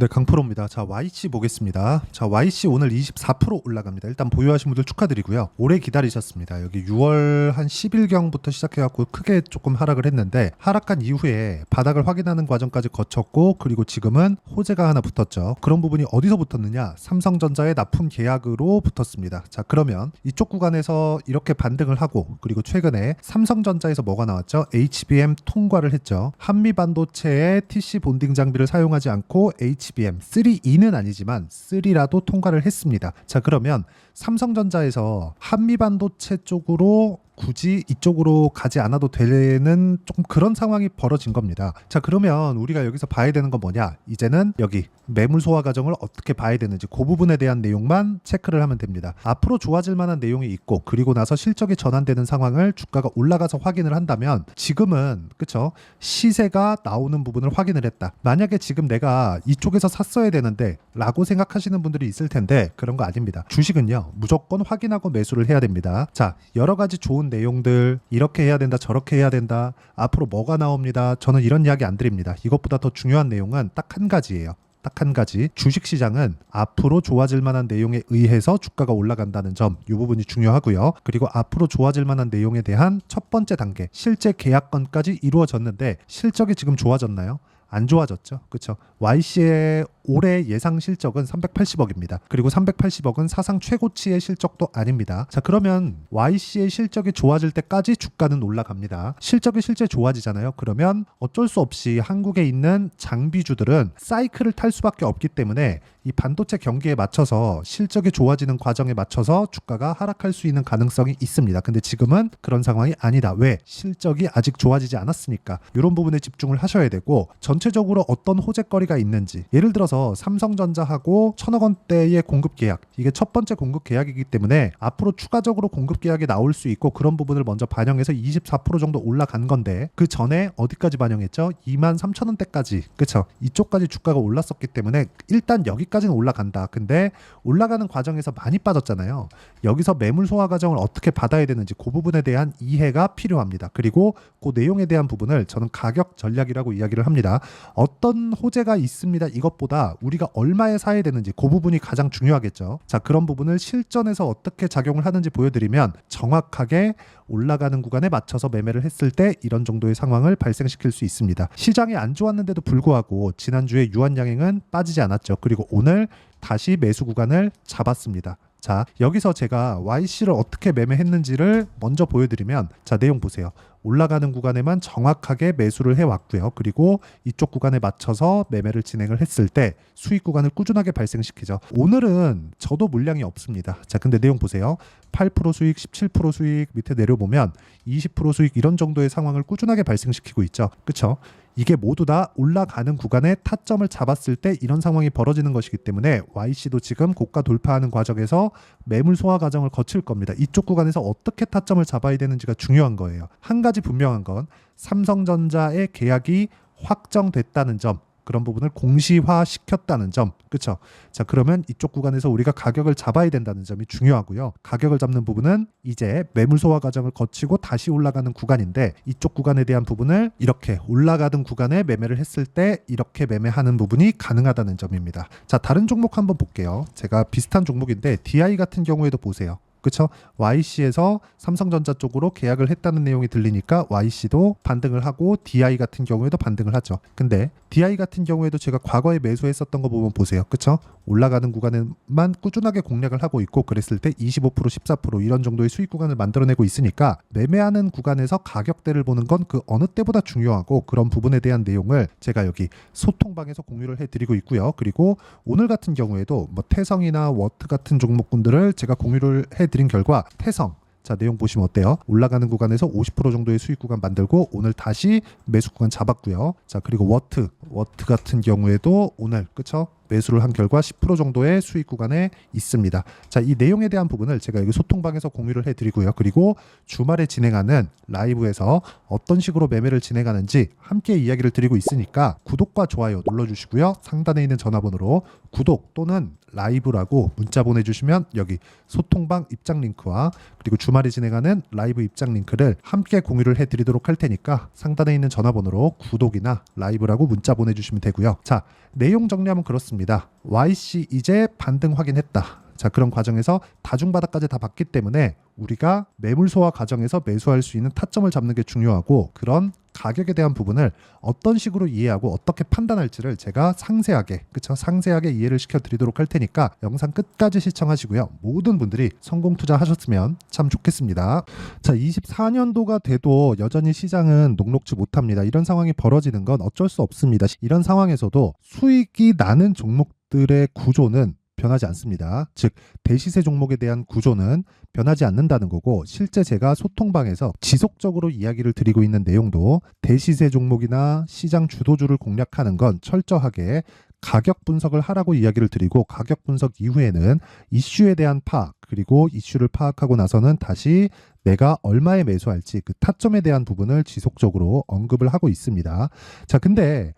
네, 강프로입니다. 자, YC 보겠습니다. 자, YC 오늘 24% 올라갑니다. 일단 보유하신 분들 축하드리고요. 오래 기다리셨습니다. 여기 6월 한 10일경부터 시작해갖고 크게 조금 하락을 했는데, 하락한 이후에 바닥을 확인하는 과정까지 거쳤고, 그리고 지금은 호재가 하나 붙었죠. 그런 부분이 어디서 붙었느냐? 삼성전자의 납품 계약으로 붙었습니다. 자, 그러면 이쪽 구간에서 이렇게 반등을 하고, 그리고 최근에 삼성전자에서 뭐가 나왔죠? HBM 통과를 했죠. 한미반도체의 TC 본딩 장비를 사용하지 않고 HBM 3E는 아니지만 3라도 통과를 했습니다. 자, 그러면 삼성전자에서 한미반도체 쪽으로 굳이 이쪽으로 가지 않아도 되는 조금 그런 상황이 벌어진 겁니다. 자, 그러면 우리가 여기서 봐야 되는 건 뭐냐? 이제는 여기 매물 소화 과정을 어떻게 봐야 되는지 그 부분에 대한 내용만 체크를 하면 됩니다. 앞으로 좋아질 만한 내용이 있고, 그리고 나서 실적이 전환되는 상황을 주가가 올라가서 확인을 한다면, 지금은 그쵸? 시세가 나오는 부분을 확인을 했다. 만약에 지금 내가 이쪽에서 샀어야 되는데 라고 생각하시는 분들이 있을 텐데, 그런 거 아닙니다. 주식은요, 무조건 확인하고 매수를 해야 됩니다. 자, 여러 가지 좋은 내용들, 이렇게 해야 된다, 저렇게 해야 된다, 앞으로 뭐가 나옵니다, 저는 이런 이야기 안 드립니다. 이것보다 더 중요한 내용은 딱 한 가지예요. 딱 한 가지. 주식시장은 앞으로 좋아질 만한 내용에 의해서 주가가 올라간다는 점, 이 부분이 중요하고요. 그리고 앞으로 좋아질 만한 내용에 대한 첫 번째 단계, 실제 계약건까지 이루어졌는데 실적이 지금 좋아졌나요? 안 좋아졌죠. 그렇죠. YC의 올해 예상 실적은 380억입니다. 그리고 380억은 사상 최고치의 실적도 아닙니다. 자, 그러면 YC의 실적이 좋아질 때까지 주가는 올라갑니다. 실적이 실제 좋아지잖아요. 그러면 어쩔 수 없이 한국에 있는 장비주들은 사이클을 탈 수밖에 없기 때문에 이 반도체 경기에 맞춰서 실적이 좋아지는 과정에 맞춰서 주가가 하락할 수 있는 가능성이 있습니다. 근데 지금은 그런 상황이 아니다. 왜? 실적이 아직 좋아지지 않았으니까. 이런 부분에 집중을 하셔야 되고, 전체적으로 어떤 호재거리가 있는지, 예를 들어서 삼성전자하고 1,000억 원대의 공급 계약, 이게 첫 번째 공급 계약이기 때문에 앞으로 추가적으로 공급 계약이 나올 수 있고, 그런 부분을 먼저 반영해서 24% 정도 올라간 건데, 그 전에 어디까지 반영했죠? 23,000원대까지. 그쵸? 이쪽까지 주가가 올랐었기 때문에 일단 여기까지는 올라간다. 근데 올라가는 과정에서 많이 빠졌잖아요. 여기서 매물 소화 과정을 어떻게 받아야 되는지 그 부분에 대한 이해가 필요합니다. 그리고 그 내용에 대한 부분을 저는 가격 전략이라고 이야기를 합니다. 어떤 호재가 있습니다. 이것보다 우리가 얼마에 사야 되는지 그 부분이 가장 중요하겠죠. 자, 그런 부분을 실전에서 어떻게 작용을 하는지 보여드리면 정확하게 올라가는 구간에 맞춰서 매매를 했을 때 이런 정도의 상황을 발생시킬 수 있습니다. 시장이 안 좋았는데도 불구하고 지난주에 유한양행은 빠지지 않았죠. 그리고 오늘 다시 매수 구간을 잡았습니다. 자, 여기서 제가 YC를 어떻게 매매했는지를 먼저 보여드리면, 자, 내용 보세요. 올라가는 구간에만 정확하게 매수를 해왔고요. 그리고 이쪽 구간에 맞춰서 매매를 진행을 했을 때 수익 구간을 꾸준하게 발생시키죠. 오늘은 저도 물량이 없습니다. 자, 근데 내용 보세요. 8% 수익, 17% 수익, 밑에 내려보면 20% 수익, 이런 정도의 상황을 꾸준하게 발생시키고 있죠. 그쵸? 이게 모두 다 올라가는 구간에 타점을 잡았을 때 이런 상황이 벌어지는 것이기 때문에 YC도 지금 고가 돌파하는 과정에서 매물 소화 과정을 거칠 겁니다. 이쪽 구간에서 어떻게 타점을 잡아야 되는지가 중요한 거예요. 한 가지 분명한 건 삼성전자의 계약이 확정됐다는 점, 그런 부분을 공시화시켰다는 점. 그렇죠? 자, 그러면 이쪽 구간에서 우리가 가격을 잡아야 된다는 점이 중요하고요. 가격을 잡는 부분은 이제 매물 소화 과정을 거치고 다시 올라가는 구간인데, 이쪽 구간에 대한 부분을 이렇게 올라가던 구간에 매매를 했을 때 이렇게 매매하는 부분이 가능하다는 점입니다. 자, 다른 종목 한번 볼게요. 제가 비슷한 종목인데 DI 같은 경우에도 보세요. 그렇죠? YC에서 삼성전자 쪽으로 계약을 했다는 내용이 들리니까 YC도 반등을 하고 DI 같은 경우에도 반등을 하죠. 근데 DI 같은 경우에도 제가 과거에 매수했었던 거 보면 보세요. 그렇죠? 올라가는 구간에만 꾸준하게 공략을 하고 있고, 그랬을 때 25%, 14% 이런 정도의 수익 구간을 만들어내고 있으니까 매매하는 구간에서 가격대를 보는 건 그 어느 때보다 중요하고, 그런 부분에 대한 내용을 제가 여기 소통방에서 공유를 해드리고 있고요. 그리고 오늘 같은 경우에도 뭐 태성이나 워트 같은 종목군들을 제가 공유를 해드린 결과, 태성, 자, 내용 보시면 어때요? 올라가는 구간에서 50% 정도의 수익 구간 만들고 오늘 다시 매수 구간 잡았고요. 자, 그리고 워트 같은 경우에도 오늘 그쵸? 매수를 한 결과 10% 정도의 수익 구간에 있습니다. 자, 이 내용에 대한 부분을 제가 여기 소통방에서 공유를 해드리고요. 그리고 주말에 진행하는 라이브에서 어떤 식으로 매매를 진행하는지 함께 이야기를 드리고 있으니까 구독과 좋아요 눌러주시고요. 상단에 있는 전화번호로 구독 또는 라이브라고 문자 보내주시면 여기 소통방 입장 링크와 그리고 주말에 진행하는 라이브 입장 링크를 함께 공유를 해드리도록 할 테니까 상단에 있는 전화번호로 구독이나 라이브라고 문자 보내주시면 되고요. 자, 내용 정리하면 그렇습니다. YC 이제 반등 확인했다. 자, 그런 과정에서 다중바닥까지 다 봤기 때문에 우리가 매물 소화 과정에서 매수할 수 있는 타점을 잡는 게 중요하고, 그런 가격에 대한 부분을 어떤 식으로 이해하고 어떻게 판단할지를 제가 상세하게 이해를 시켜드리도록 할 테니까 영상 끝까지 시청하시고요. 모든 분들이 성공 투자하셨으면 참 좋겠습니다. 자, 24년도가 돼도 여전히 시장은 녹록지 못합니다. 이런 상황이 벌어지는 건 어쩔 수 없습니다. 이런 상황에서도 수익이 나는 종목들의 구조는 변하지 않습니다. 즉, 대시세 종목에 대한 구조는 변하지 않는다는 거고, 실제 제가 소통방에서 지속적으로 이야기를 드리고 있는 내용도 대시세 종목이나 시장 주도주를 공략하는 건 철저하게 가격 분석을 하라고 이야기를 드리고, 가격 분석 이후에는 이슈에 대한 파악, 그리고 이슈를 파악하고 나서는 다시 내가 얼마에 매수할지 그 타점에 대한 부분을 지속적으로 언급을 하고 있습니다. 자, 근데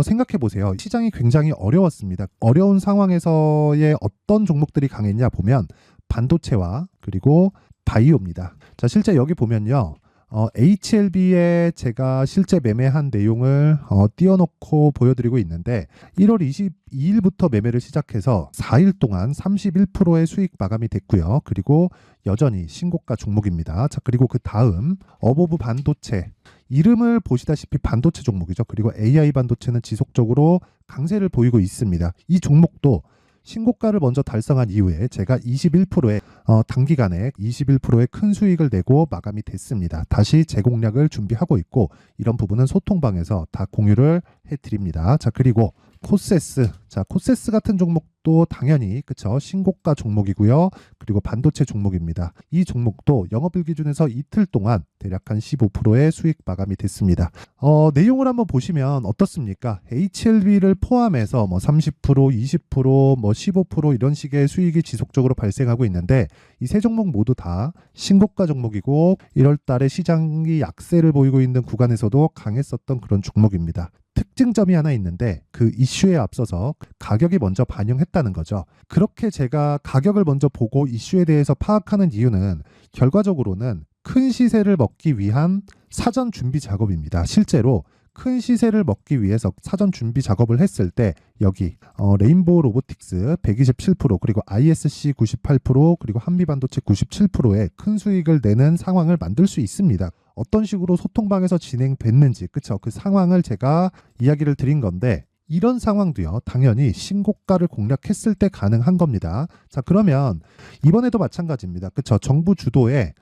생각해 보세요. 시장이 굉장히 어려웠습니다. 어려운 상황에서의 어떤 종목들이 강했냐 보면 반도체와 그리고 바이오입니다. 자, 실제 여기 보면요. HLB에 제가 실제 매매한 내용을 띄워놓고 보여드리고 있는데, 1월 22일부터 매매를 시작해서 4일 동안 31%의 수익 마감이 됐고요. 그리고 여전히 신고가 종목입니다. 자, 그리고 그 다음 어보브 반도체, 이름을 보시다시피 반도체 종목이죠. 그리고 AI 반도체는 지속적으로 강세를 보이고 있습니다. 이 종목도 신고가를 먼저 달성한 이후에 제가 21%의 단기간에 21%의 큰 수익을 내고 마감이 됐습니다. 다시 재공략을 준비하고 있고, 이런 부분은 소통방에서 다 공유를 해드립니다. 자, 그리고 코세스. 자, 코세스 같은 종목도 당연히 그쵸, 신고가 종목이고요. 그리고 반도체 종목입니다. 이 종목도 영업일 기준에서 이틀 동안 대략 한 15%의 수익 마감이 됐습니다. 내용을 한번 보시면 어떻습니까? HLB를 포함해서 뭐 30%, 20%, 뭐 15% 이런 식의 수익이 지속적으로 발생하고 있는데, 이 세 종목 모두 다 신고가 종목이고 1월 달에 시장이 약세를 보이고 있는 구간에서도 강했었던 그런 종목입니다. 특징점이 하나 있는데, 그 이슈에 앞서서 가격이 먼저 반영했다는 거죠. 그렇게 제가 가격을 먼저 보고 이슈에 대해서 파악하는 이유는 결과적으로는 큰 시세를 먹기 위한 사전 준비 작업입니다. 실제로 큰 시세를 먹기 위해서 사전 준비 작업을 했을 때 여기 레인보우 로보틱스 127%, 그리고 ISC 98%, 그리고 한미반도체 97%의 큰 수익을 내는 상황을 만들 수 있습니다. 어떤 식으로 소통방에서 진행됐는지, 그쵸? 그 상황을 제가 이야기를 드린 건데, 이런 상황도요, 당연히 신고가를 공략했을 때 가능한 겁니다. 자, 그러면 이번에도 마찬가지입니다. 그쵸? 정부 주도의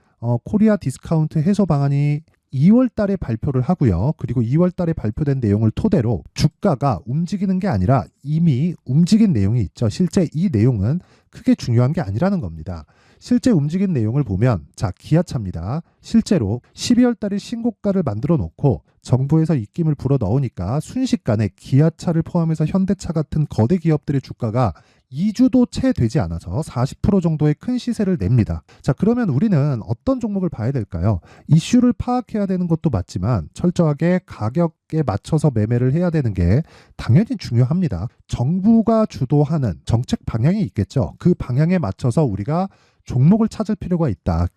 코리아 디스카운트 해소 방안이 2월 달에 발표를 하고요. 그리고 2월 달에 발표된 내용을 토대로 주가가 움직이는 게 아니라 이미 움직인 내용이 있죠. 실제 이 내용은 크게 중요한 게 아니라는 겁니다. 실제 움직인 내용을 보면, 자, 기아차입니다. 실제로 12월 달에 신고가를 만들어 놓고 정부에서 입김을 불어 넣으니까 순식간에 기아차를 포함해서 현대차 같은 거대 기업들의 주가가 2주도 채 되지 않아서 40% 정도의 큰 시세를 냅니다. 자, 그러면 우리는 어떤 종목을 봐야 될까요? 이슈를 파악해야 되는 것도 맞지만 철저하게 가격에 맞춰서 매매를 해야 되는 게 당연히 중요합니다. 정부가 주도하는 정책 방향이 있겠죠. 그 방향에 맞춰서 우리가 종목을 찾을 필요가 있다.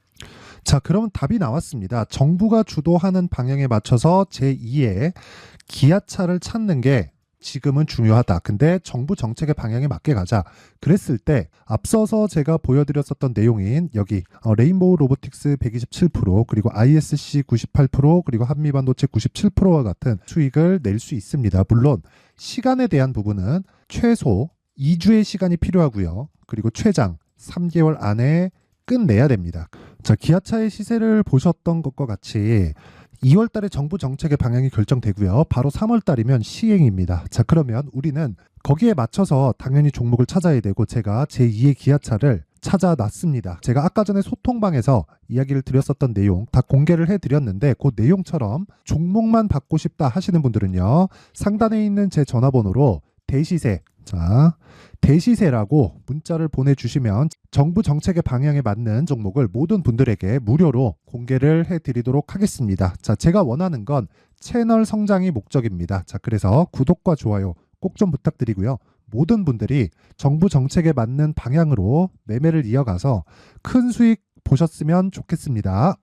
자, 그러면 답이 나왔습니다. 정부가 주도하는 방향에 맞춰서 제2의 기아차를 찾는 게 지금은 중요하다. 근데 정부 정책의 방향에 맞게 가자. 그랬을 때 앞서서 제가 보여드렸었던 내용인 여기 레인보우 로보틱스 127%, 그리고 ISC 98%, 그리고 한미반도체 97%와 같은 수익을 낼 수 있습니다. 물론 시간에 대한 부분은 최소 2주의 시간이 필요하고요. 그리고 최장 3개월 안에 끝내야 됩니다. 자, 기아차의 시세를 보셨던 것과 같이 2월 달에 정부 정책의 방향이 결정되고요. 바로 3월 달이면 시행입니다. 자, 그러면 우리는 거기에 맞춰서 당연히 종목을 찾아야 되고, 제가 제2의 기아차를 찾아놨습니다. 제가 아까 전에 소통방에서 이야기를 드렸었던 내용 다 공개를 해드렸는데, 그 내용처럼 종목만 받고 싶다 하시는 분들은요, 상단에 있는 제 전화번호로 대시세, 자, 대시세라고 문자를 보내주시면 정부 정책의 방향에 맞는 종목을 모든 분들에게 무료로 공개를 해드리도록 하겠습니다. 자, 제가 원하는 건 채널 성장이 목적입니다. 자, 그래서 구독과 좋아요 꼭 좀 부탁드리고요. 모든 분들이 정부 정책에 맞는 방향으로 매매를 이어가서 큰 수익 보셨으면 좋겠습니다.